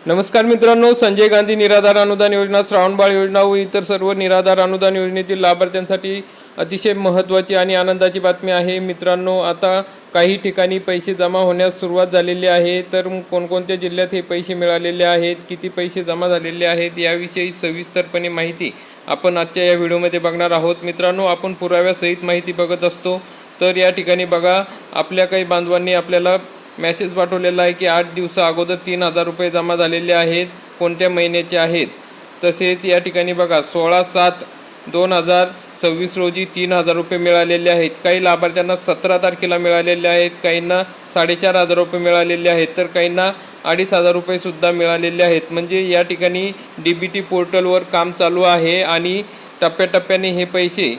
नमस्कार मित्रांनो, संजय गांधी निराधार अनुदान योजना, श्रावणबाळ योजना व इतर सर्व निराधार अनुदान योजनेतील लाभार्थ्यांसाठी अतिशय महत्त्वाची आणि आनंदाची बातमी आहे। मित्रांनो, आता काही ठिकाणी पैसे जमा होण्यास सुरुवात झालेली आहे। तर कोणकोणत्या जिल्ह्यात हे पैसे मिळालेले आहेत, किती पैसे जमा झालेले आहेत याविषयी सविस्तरपणे माहिती आपण आजच्या या व्हिडिओमध्ये बघणार आहोत। मित्रांनो, आपण पुराव्यासहित माहिती बघत असतो। तर या ठिकाणी बघा, आपल्या काही बांधवांनी आपल्याला मेसेज पाठवलेला आहे की 8 दिवसा अगोदर 3000 रुपये जमा झालेले आहेत, कोणत्या महिन्याचे आहेत। तसेच या ठिकाणी बघा 16/7/2026 रोजी 3000 रुपये मिळालेले आहेत। काही लाभार्थ्यांना 17 तारखेला मिळालेले आहेत, काहींना 4500 रुपये मिळालेले आहेत, तर काहींना 2500 रुपये सुद्धा मिळालेले आहेत। म्हणजे या ठिकाणी DBT पोर्टलवर काम चालू आहे आणि टप्प्याटप्प्याने हे पैसे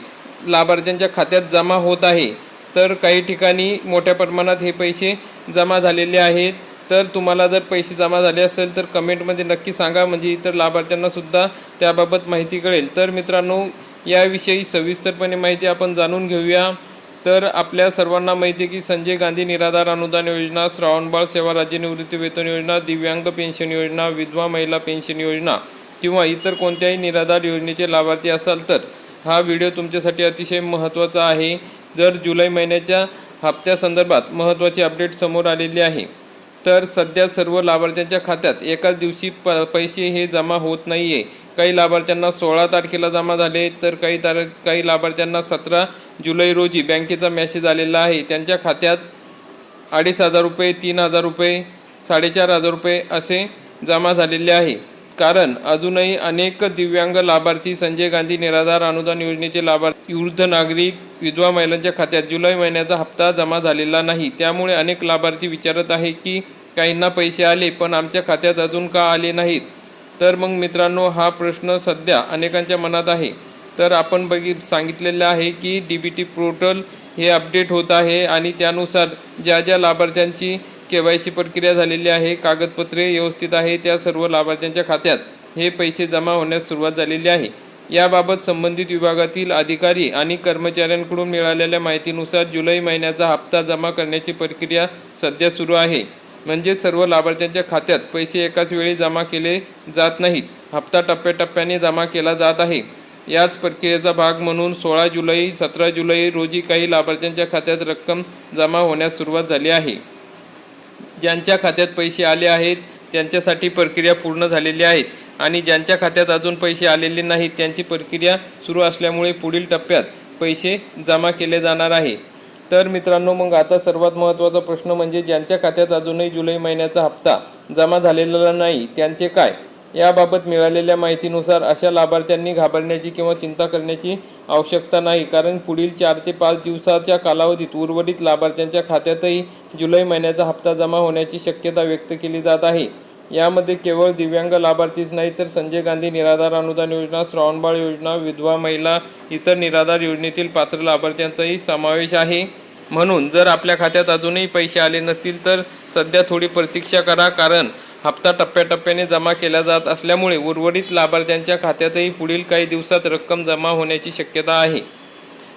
लाभार्थ्यांच्या खात्यात जमा होत आहे। तर काही ठिकाणी मोठ्या प्रमाणात हे पैसे जमा झालेले आहेत। तर तुम्हाला जर पैसे जमा झाले असेल तर कमेंटमध्ये नक्की सांगा, म्हणजे इतर लाभार्थ्यांना सुद्धा त्याबाबत माहिती कळेल। तर मित्रांनो, याविषयी सविस्तरपणे माहिती आपण जाणून घेऊया। तर आपल्या सर्वांना माहिती आहे की संजय गांधी निराधार अनुदान योजना, श्रावणबाळ सेवा राज्य निवृत्ती वेतन योजना, दिव्यांग पेन्शन योजना, विधवा महिला पेन्शन योजना किंवा इतर कोणत्याही निराधार योजनेचे लाभार्थी असाल तर हा व्हिडिओ तुमच्यासाठी अतिशय महत्त्वाचा आहे। जर जुलै महिन्याच्या हप्त्यासंदर्भात महत्त्वाची अपडेट समोर आलेली आहे। तर सध्या सर्व लाभार्थ्यांच्या खात्यात एकाच दिवशी पैसे हे जमा होत नाही आहे। काही लाभार्थ्यांना 16 तारखेला जमा झाले, तर काही लाभार्थ्यांना 17 जुलै रोजी बँकेचा मेसेज आलेला आहे। त्यांच्या खात्यात 2500 रुपये, 3000 रुपये, 4500 रुपये असे जमा झालेले आहे। कारण अजूनही अनेक दिव्यांग लाभार्थी संजय गांधी निराधार अनुदान योजनेचे लाभार्थी, वृद्ध नागरिक, विधवा महिलांच्या खात्यात जुलै महिन्याचा हप्ता जमा झालेला नाही। त्यामुळे अनेक लाभार्थी विचारत आहे की काहींना पैसे आले पण आमच्या खात्यात अजून का आले नाहीत। तर मग मित्रांनो, हा प्रश्न सध्या अनेकांच्या मनात आहे। तर आपण सांगितलेलं आहे की DBT पोर्टल हे अपडेट होत आहे आणि त्यानुसार ज्या ज्या लाभार्थ्यांची KYC प्रक्रिया झालेली आहे, कागदपत्रे व्यवस्थित आहे, त्या सर्व लाभार्थ्यांच्या खात्यात हे पैसे जमा होण्यास सुरुवात झालेली आहे। याबाबत संबंधित विभागातील अधिकारी आणि कर्मचाऱ्यांकडून मिळालेल्या माहितीनुसार जुलै महिन्याचा हप्ता जमा करण्याची प्रक्रिया सध्या सुरू आहे। म्हणजे सर्व लाभार्थ्यांच्या खात्यात पैसे एकाच वेळी जमा केले जात नाहीत, हप्ता टप्प्याटप्प्याने जमा केला जात आहे। याच प्रक्रियेचा भाग म्हणून 16 जुलै 17 जुलै रोजी काही लाभार्थ्यांच्या खात्यात रक्कम जमा होण्यास सुरुवात झाली आहे। ज्यांच्या खात्यात पैसे आले आहेत त्यांच्यासाठी प्रक्रिया पूर्ण झालेली आहे आणि ज्यांच्या खात्यात अजून पैसे आलेले नाहीत त्यांची प्रक्रिया सुरू असल्यामुळे पुढील टप्प्यात पैसे जमा केले जाणार आहे। तर मित्रांनो, मग आता सर्वात महत्त्वाचा प्रश्न म्हणजे ज्यांच्या खात्यात अजूनही जुलै महिन्याचा हप्ता जमा झालेला नाही त्यांचे काय। याबाबत मिळालेल्या माहितीनुसार अशा लाभार्थ्यांनी घाबरण्याची किंवा चिंता करण्याची आवश्यकता नाही, कारण पुढील 4 ते 5 दिवसाच्या कालावधीत उर्वरित लाभार्थ्यांच्या खात्यातही जुलै महिन्याचा हप्ता जमा होण्याची शक्यता व्यक्त केली जात आहे। यामध्ये केवळ दिव्यांग लाभार्थीच नाही तर संजय गांधी निराधार अनुदान योजना, श्रावणबाळ योजना, विधवा महिला, इतर निराधार योजनेतील पात्र लाभार्थ्यांचाही समावेश आहे। म्हणून जर आपल्या खात्यात अजूनही पैसे आले नसतील तर सध्या थोडी प्रतीक्षा करा, कारण हप्ता टप्प्याटप्प्याने जमा केला जात असल्यामुळे उर्वरित लाभार्थ्यांच्या खात्यातही पुढील काही दिवसात रक्कम जमा होण्याची शक्यता आहे।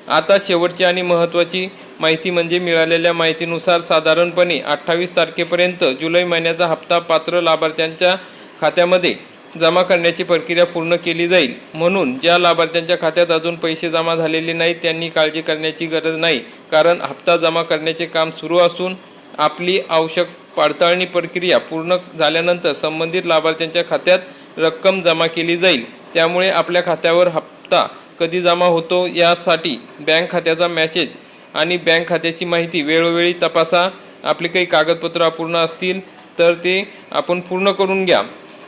आता शेवटची आणि महत्त्वाची माहिती म्हणजे मिळालेल्या माहितीनुसार साधारणपणे 28 तारखेपर्यंत जुलै महिन्याचा हप्ता पात्र लाभार्थ्यांच्या खात्यामध्ये जमा करण्याची प्रक्रिया पूर्ण केली जाईल। म्हणून ज्या लाभार्थ्यांच्या खात्यात अजून पैसे जमा झालेले नाहीत त्यांनी काळजी करण्याची गरज नाही, कारण हप्ता जमा करण्याचे काम सुरू असून आपली आवश्यक पडताळणी प्रक्रिया पूर्ण झाल्यानंतर संबंधित लाभार्थ्यांच्या खात्यात रक्कम जमा केली जाईल। त्यामुळे आपल्या खात्यावर हप्ता कधी जमा होतो यासाठी बँक खात्याचा मेसेज आणि बँक खात्याची माहिती वेळोवेळी तपासा। आपले काही कागदपत्र अपूर्ण असतील तर ते आपण पूर्ण करून घ्या।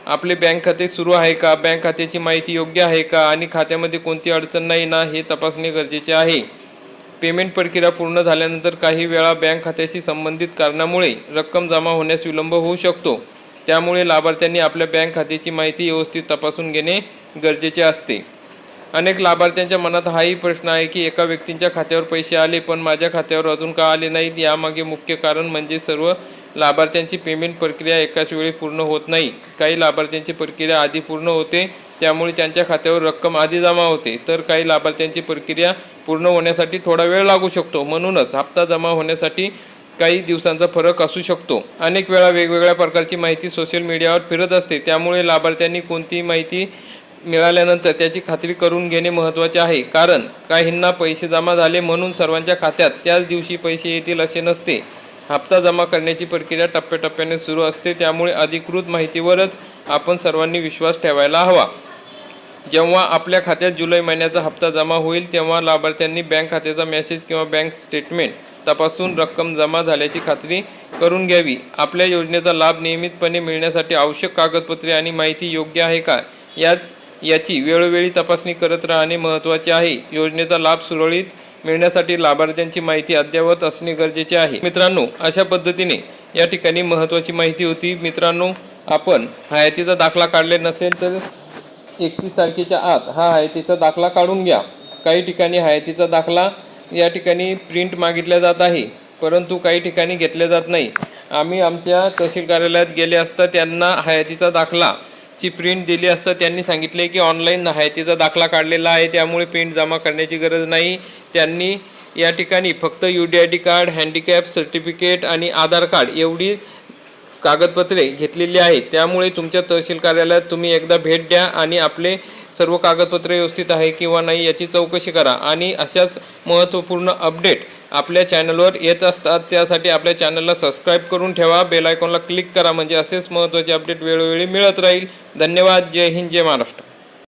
आपले बँक खाते सुरू आहे का, बँक खात्याची माहिती योग्य आहे का आणि खात्यामध्ये कोणती अडचण नाही ना हे तपासणे गरजेचे आहे। पेमेंट प्रक्रिया पूर्ण झाल्यानंतर काही वेळा बँक खात्याशी संबंधित कारणामुळे रक्कम जमा होण्यास विलंब होऊ शकतो। त्यामुळे लाभार्थ्यांनी आपल्या बँक खात्याची माहिती व्यवस्थित तपासून घेणे गरजेचे असते। अनेक लाभार्थ्यांच्या मनात हाही प्रश्न आहे की एका व्यक्तीच्या खात्यावर पैसे आले पण माझ्या खात्यावर अजून का आले नाहीत। यामागे मुख्य कारण म्हणजे सर्व लाभार्थ्यांची पेमेंट प्रक्रिया एकाच वेळी पूर्ण होत नाही। काही लाभार्थ्यांची प्रक्रिया आधी पूर्ण होते त्यामुळे त्यांच्या खात्यावर रक्कम आधी जमा होते, तर काही लाभार्थ्यांची प्रक्रिया पूर्ण होण्यासाठी थोडा वेळ लागू शकतो। म्हणूनच हप्ता जमा होण्यासाठी काही दिवसांचा फरक असू शकतो। अनेक वेळा वेगवेगळ्या प्रकारची माहिती सोशल मीडियावर फिरत असते, त्यामुळे लाभार्थ्यांनी कोणतीही माहिती मिळाल्यानंतर त्याची खात्री करून घेणे महत्त्वाचे आहे। कारण काहींना पैसे जमा झाले म्हणून सर्वांच्या खात्यात त्याच दिवशी पैसे येतील असे नसते। हप्ता जमा करण्याची प्रक्रिया टप्प्याटप्प्याने सुरू असते, त्यामुळे अधिकृत माहितीवरच आपण सर्वांनी विश्वास ठेवायला हवा। जेव्हा आपल्या खात्यात जुलै महिन्याचा हप्ता जमा होईल तेव्हा लाभार्थ्यांनी बँक खात्याचा मेसेज किंवा बँक स्टेटमेंट तपासून रक्कम जमा झाल्याची खात्री करून घ्यावी। आपल्या योजनेचा लाभ नियमितपणे मिळण्यासाठी आवश्यक कागदपत्रे आणि माहिती योग्य आहे का याची वेळोवेळी तपासणी करत राहणे महत्त्वाचे आहे। योजनेचा लाभ सुरळीत मिळण्यासाठी लाभार्थ्यांची माहिती अद्ययावत असणे गरजेचे आहे। मित्रांनो, अशा पद्धतीने या ठिकाणी महत्त्वाची माहिती होती। मित्रांनो, आपण हयातीचा दाखला काढले नसेल तर 31 तारखेच्या आत हा हयातीचा दाखला काढून घ्या। काही ठिकाणी हयातीचा दाखला या ठिकाणी प्रिंट मागितल्या जात आहे, परंतु काही ठिकाणी घेतल्या जात नाही। आम्ही आमच्या तहसील कार्यालयात गेले असता त्यांना हयातीचा दाखला ची प्रिंट दिली असता त्यांनी सांगितले की ऑनलाईन हयातीचा दाखला काढलेला आहे, त्यामुळे प्रिंट जमा करण्याची गरज नाही। त्यांनी या ठिकाणी फक्त UDID कार्ड, हँडिकॅप सर्टिफिकेट आणि आधार कार्ड एवढी कागदपत्रे घेतलेली आहेत। त्यामुळे तुमच्या तहसील कार्यालयात तुम्ही एकदा भेट द्या आणि आपले सर्व कागदपत्रे व्यवस्थित आहे किंवा नाही याची चौकशी करा। आणि अशाच महत्त्वपूर्ण अपडेट आपल्या चॅनलवर येत असतात, त्यासाठी आपल्या चॅनलला सबस्क्राईब करून ठेवा, बेल आयकॉनला क्लिक करा, म्हणजे असेच महत्त्वाचे अपडेट वेळोवेळी मिळत राहील। धन्यवाद। जय हिंद, जय महाराष्ट्र।